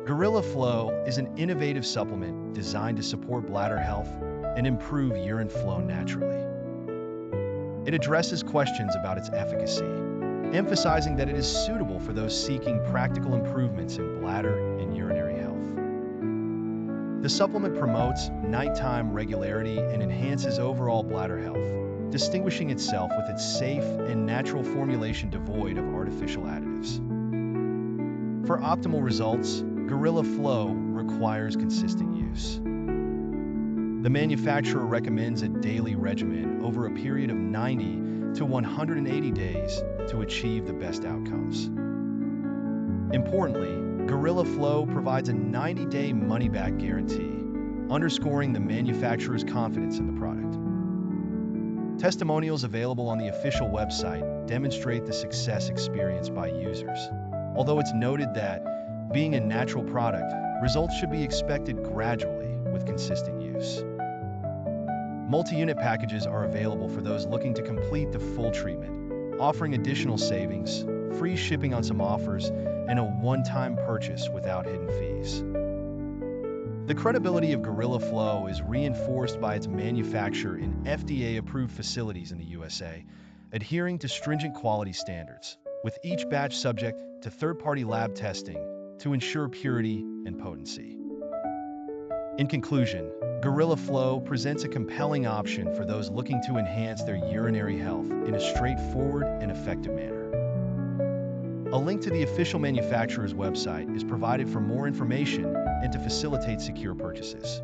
Gorilla Flow is an innovative supplement designed to support bladder health and improve urine flow naturally. It addresses questions about its efficacy, emphasizing that it is suitable for those seeking practical improvements in bladder and urinary health. The supplement promotes nighttime regularity and enhances overall bladder health, distinguishing itself with its safe and natural formulation devoid of artificial additives. For optimal results, Gorilla Flow requires consistent use. The manufacturer recommends a daily regimen over a period of 90 to 180 days to achieve the best outcomes. Importantly, Gorilla Flow provides a 90-day money-back guarantee, underscoring the manufacturer's confidence in the product. Testimonials available on the official website demonstrate the success experienced by users. Although it's noted that, being a natural product, results should be expected gradually with consistent use. Multi-unit packages are available for those looking to complete the full treatment, offering additional savings, free shipping on some offers, and a one-time purchase without hidden fees. The credibility of Gorilla Flow is reinforced by its manufacture in FDA-approved facilities in the USA, adhering to stringent quality standards, with each batch subject to third-party lab testing to ensure purity and potency. In conclusion, Gorilla Flow presents a compelling option for those looking to enhance their urinary health in a straightforward and effective manner. A link to the official manufacturer's website is provided for more information and to facilitate secure purchases.